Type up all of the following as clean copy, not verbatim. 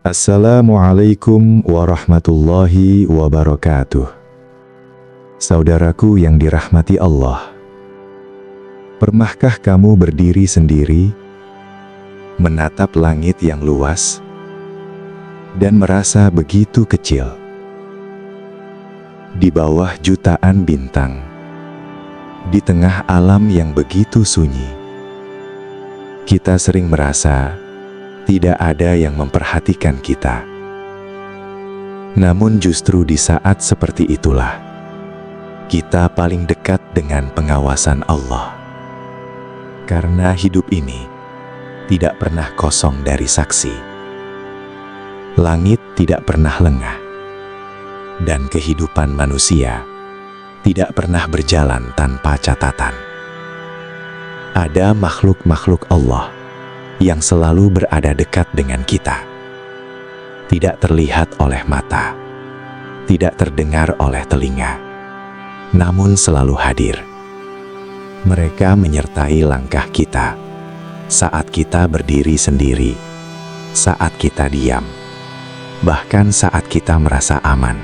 Assalamualaikum warahmatullahi wabarakatuh. Saudaraku yang dirahmati Allah, pernahkah kamu berdiri sendiri, menatap langit yang luas, dan merasa begitu kecil? Di bawah jutaan bintang, di tengah alam yang begitu sunyi, kita sering merasa tidak ada yang memperhatikan kita. Namun justru di saat seperti itulah, kita paling dekat dengan pengawasan Allah. Karena hidup ini tidak pernah kosong dari saksi. Langit tidak pernah lengah. Dan kehidupan manusia tidak pernah berjalan tanpa catatan. Ada makhluk-makhluk Allah yang selalu berada dekat dengan kita. Tidak terlihat oleh mata, tidak terdengar oleh telinga, namun selalu hadir. Mereka menyertai langkah kita saat kita berdiri sendiri, saat kita diam, bahkan saat kita merasa aman,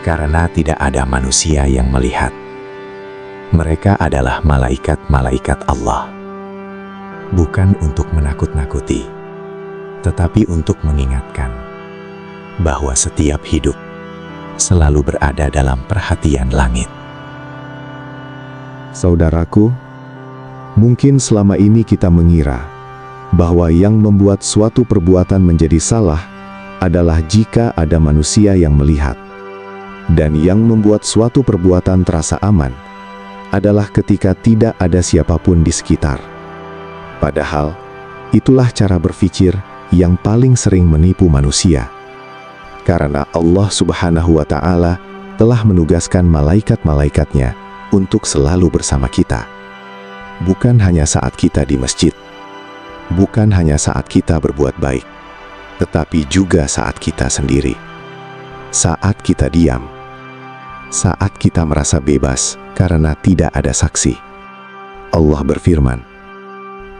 karena tidak ada manusia yang melihat. Mereka adalah malaikat-malaikat Allah. Bukan untuk menakut-nakuti, tetapi untuk mengingatkan bahwa setiap hidup selalu berada dalam perhatian langit. Saudaraku, mungkin selama ini kita mengira bahwa yang membuat suatu perbuatan menjadi salah adalah jika ada manusia yang melihat, dan yang membuat suatu perbuatan terasa aman adalah ketika tidak ada siapapun di sekitar. Padahal, itulah cara berpikir yang paling sering menipu manusia. Karena Allah Subhanahu wa Ta'ala telah menugaskan malaikat-malaikatnya untuk selalu bersama kita. Bukan hanya saat kita di masjid, bukan hanya saat kita berbuat baik, tetapi juga saat kita sendiri. Saat kita diam, saat kita merasa bebas karena tidak ada saksi. Allah berfirman,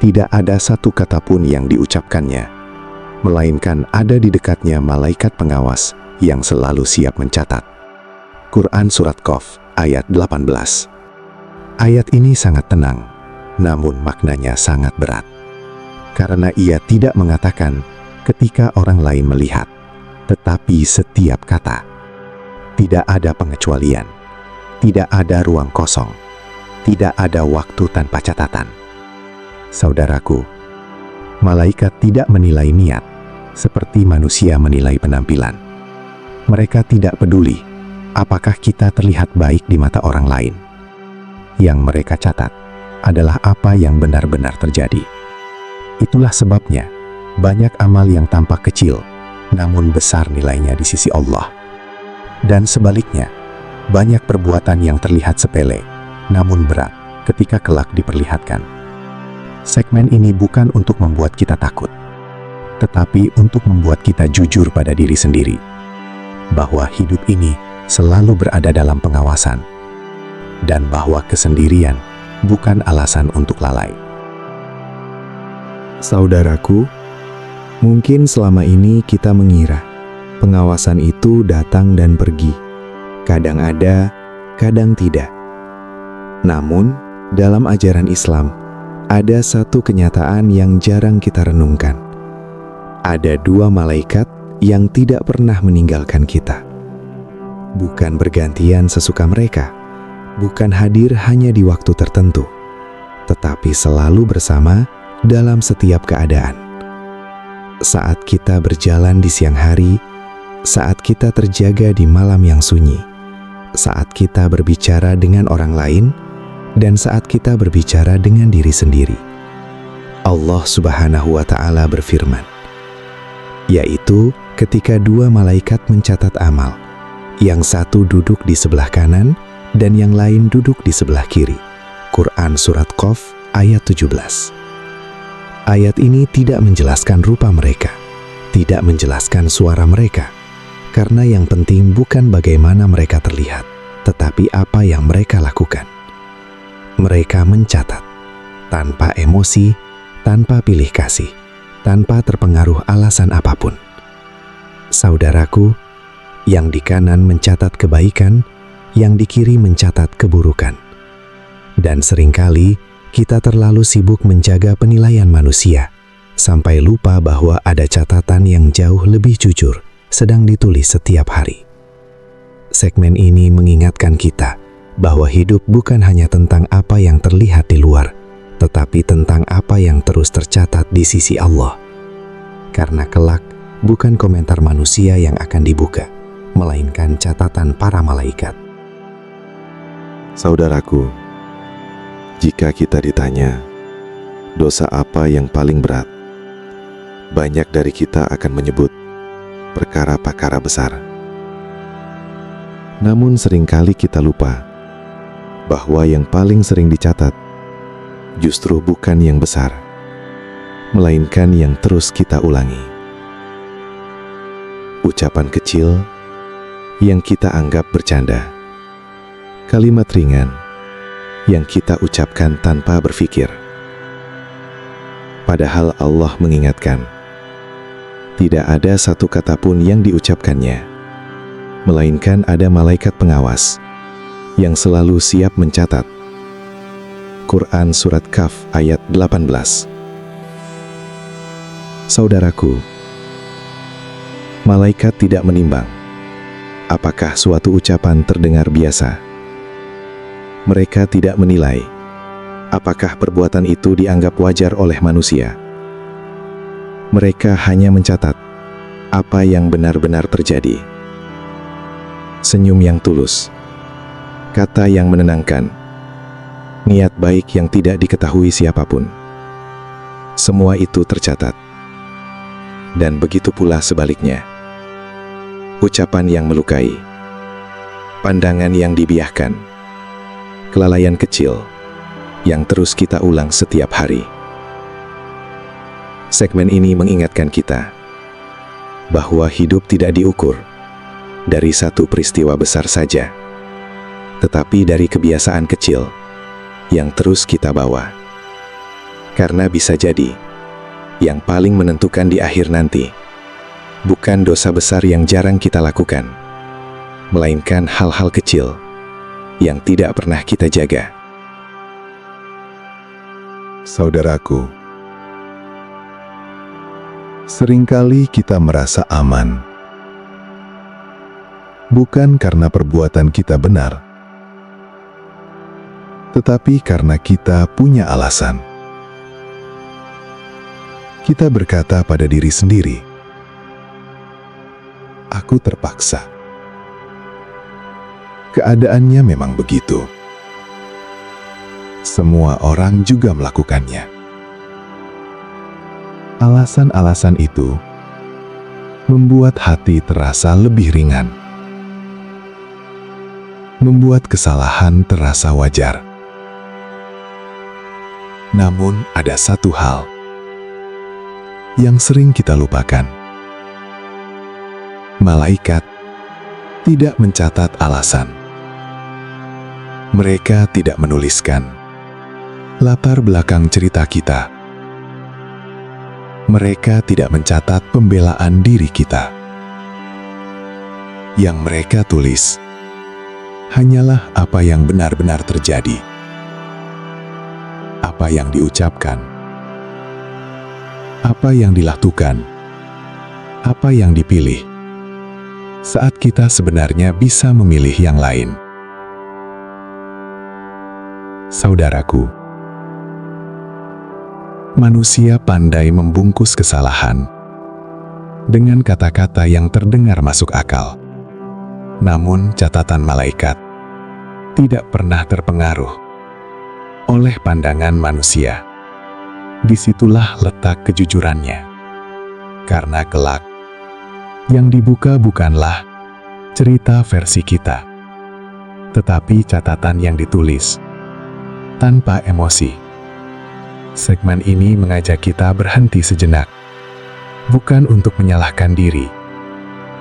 tidak ada satu kata pun yang diucapkannya, melainkan ada di dekatnya malaikat pengawas yang selalu siap mencatat. Quran Surat Qaf ayat 18. Ayat ini sangat tenang, namun maknanya sangat berat. Karena ia tidak mengatakan ketika orang lain melihat, tetapi setiap kata. Tidak ada pengecualian, tidak ada ruang kosong, tidak ada waktu tanpa catatan. Saudaraku, malaikat tidak menilai niat seperti manusia menilai penampilan. Mereka tidak peduli apakah kita terlihat baik di mata orang lain. Yang mereka catat adalah apa yang benar-benar terjadi. Itulah sebabnya banyak amal yang tampak kecil, namun besar nilainya di sisi Allah. Dan sebaliknya, banyak perbuatan yang terlihat sepele, namun berat ketika kelak diperlihatkan. Segmen ini bukan untuk membuat kita takut, tetapi untuk membuat kita jujur pada diri sendiri, bahwa hidup ini selalu berada dalam pengawasan, dan bahwa kesendirian bukan alasan untuk lalai. Saudaraku, mungkin selama ini kita mengira pengawasan itu datang dan pergi, kadang ada, kadang tidak. Namun, dalam ajaran Islam, ada satu kenyataan yang jarang kita renungkan. Ada dua malaikat yang tidak pernah meninggalkan kita. Bukan bergantian sesuka mereka, bukan hadir hanya di waktu tertentu, tetapi selalu bersama dalam setiap keadaan. Saat kita berjalan di siang hari, saat kita terjaga di malam yang sunyi, saat kita berbicara dengan orang lain, dan saat kita berbicara dengan diri sendiri. Allah Subhanahu wa Ta'ala berfirman, yaitu ketika dua malaikat mencatat amal, yang satu duduk di sebelah kanan dan yang lain duduk di sebelah kiri. Quran Surat Qaf ayat 17. Ayat ini tidak menjelaskan rupa mereka, tidak menjelaskan suara mereka, karena yang penting bukan bagaimana mereka terlihat, tetapi apa yang mereka lakukan. Mereka mencatat, tanpa emosi, tanpa pilih kasih, tanpa terpengaruh alasan apapun. Saudaraku, yang di kanan mencatat kebaikan, yang di kiri mencatat keburukan. Dan seringkali kita terlalu sibuk menjaga penilaian manusia, sampai lupa bahwa ada catatan yang jauh lebih jujur sedang ditulis setiap hari. Segmen ini mengingatkan kita bahwa hidup bukan hanya tentang apa yang terlihat di luar, tetapi tentang apa yang terus tercatat di sisi Allah. Karena kelak bukan komentar manusia yang akan dibuka, melainkan catatan para malaikat. Saudaraku, jika kita ditanya, dosa apa yang paling berat? Banyak dari kita akan menyebut perkara-perkara besar. Namun seringkali kita lupa bahwa yang paling sering dicatat justru bukan yang besar, melainkan yang terus kita ulangi. Ucapan kecil yang kita anggap bercanda, kalimat ringan yang kita ucapkan tanpa berpikir. Padahal Allah mengingatkan, tidak ada satu kata pun yang diucapkannya, melainkan ada malaikat pengawas yang selalu siap mencatat. Quran Surat Kaf ayat 18. Saudaraku, malaikat tidak menimbang apakah suatu ucapan terdengar biasa. Mereka tidak menilai apakah perbuatan itu dianggap wajar oleh manusia. Mereka hanya mencatat apa yang benar-benar terjadi. Senyum yang tulus, kata yang menenangkan, niat baik yang tidak diketahui siapapun. Semua itu tercatat. Dan begitu pula sebaliknya. Ucapan yang melukai, pandangan yang dibiarkan, kelalaian kecil yang terus kita ulang setiap hari. Segmen ini mengingatkan kita bahwa hidup tidak diukur dari satu peristiwa besar saja, tetapi dari kebiasaan kecil yang terus kita bawa. Karena bisa jadi yang paling menentukan di akhir nanti bukan dosa besar yang jarang kita lakukan, melainkan hal-hal kecil yang tidak pernah kita jaga. Saudaraku, seringkali kita merasa aman, bukan karena perbuatan kita benar, tetapi karena kita punya alasan. Kita berkata pada diri sendiri, "Aku terpaksa. Keadaannya memang begitu. Semua orang juga melakukannya." Alasan-alasan itu membuat hati terasa lebih ringan, membuat kesalahan terasa wajar. Namun ada satu hal yang sering kita lupakan. Malaikat tidak mencatat alasan. Mereka tidak menuliskan latar belakang cerita kita. Mereka tidak mencatat pembelaan diri kita. Yang mereka tulis hanyalah apa yang benar-benar terjadi, apa yang diucapkan, apa yang dilakukan, apa yang dipilih, saat kita sebenarnya bisa memilih yang lain. Saudaraku, manusia pandai membungkus kesalahan dengan kata-kata yang terdengar masuk akal. Namun catatan malaikat tidak pernah terpengaruh oleh pandangan manusia. Disitulah letak kejujurannya. Karena kelak, yang dibuka bukanlah cerita versi kita, tetapi catatan yang ditulis tanpa emosi. Segmen ini mengajak kita berhenti sejenak, bukan untuk menyalahkan diri,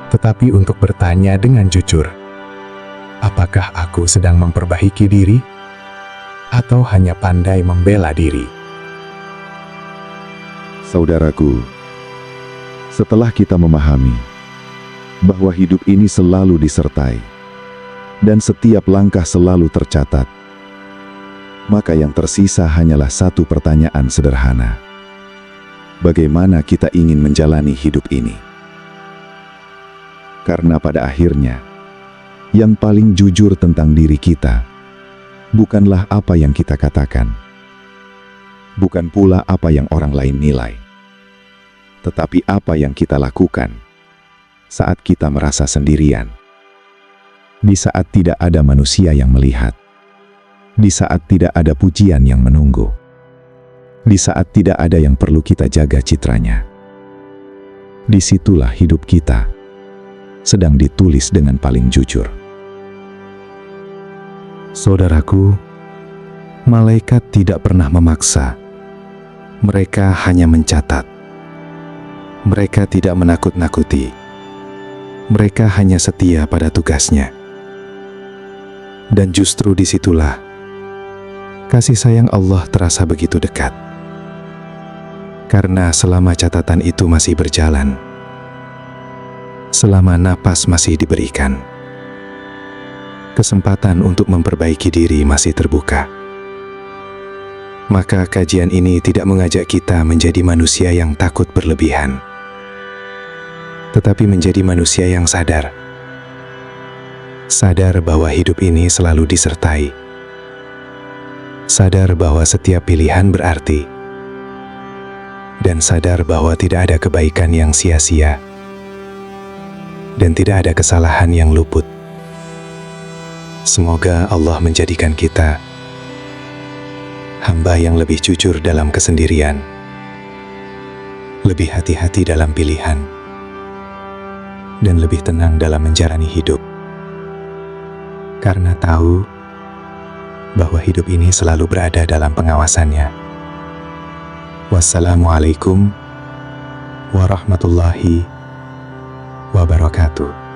tetapi untuk bertanya dengan jujur, apakah aku sedang memperbaiki diri, atau hanya pandai membela diri? Saudaraku, setelah kita memahami bahwa hidup ini selalu disertai, dan setiap langkah selalu tercatat, maka yang tersisa hanyalah satu pertanyaan sederhana. Bagaimana kita ingin menjalani hidup ini? Karena pada akhirnya, yang paling jujur tentang diri kita, bukanlah apa yang kita katakan, bukan pula apa yang orang lain nilai, tetapi apa yang kita lakukan saat kita merasa sendirian, di saat tidak ada manusia yang melihat, di saat tidak ada pujian yang menunggu, di saat tidak ada yang perlu kita jaga citranya. Disitulah hidup kita sedang ditulis dengan paling jujur. Saudaraku, malaikat tidak pernah memaksa. Mereka hanya mencatat. Mereka tidak menakut-nakuti. Mereka hanya setia pada tugasnya. Dan justru disitulah kasih sayang Allah terasa begitu dekat. Karena selama catatan itu masih berjalan, selama napas masih diberikan, kesempatan untuk memperbaiki diri masih terbuka. Maka kajian ini tidak mengajak kita menjadi manusia yang takut berlebihan, tetapi menjadi manusia yang sadar. Sadar bahwa hidup ini selalu disertai. Sadar bahwa setiap pilihan berarti. Dan sadar bahwa tidak ada kebaikan yang sia-sia. Dan tidak ada kesalahan yang luput. Semoga Allah menjadikan kita hamba yang lebih jujur dalam kesendirian, lebih hati-hati dalam pilihan, dan lebih tenang dalam menjalani hidup. Karena tahu bahwa hidup ini selalu berada dalam pengawasannya. Wassalamualaikum warahmatullahi wabarakatuh.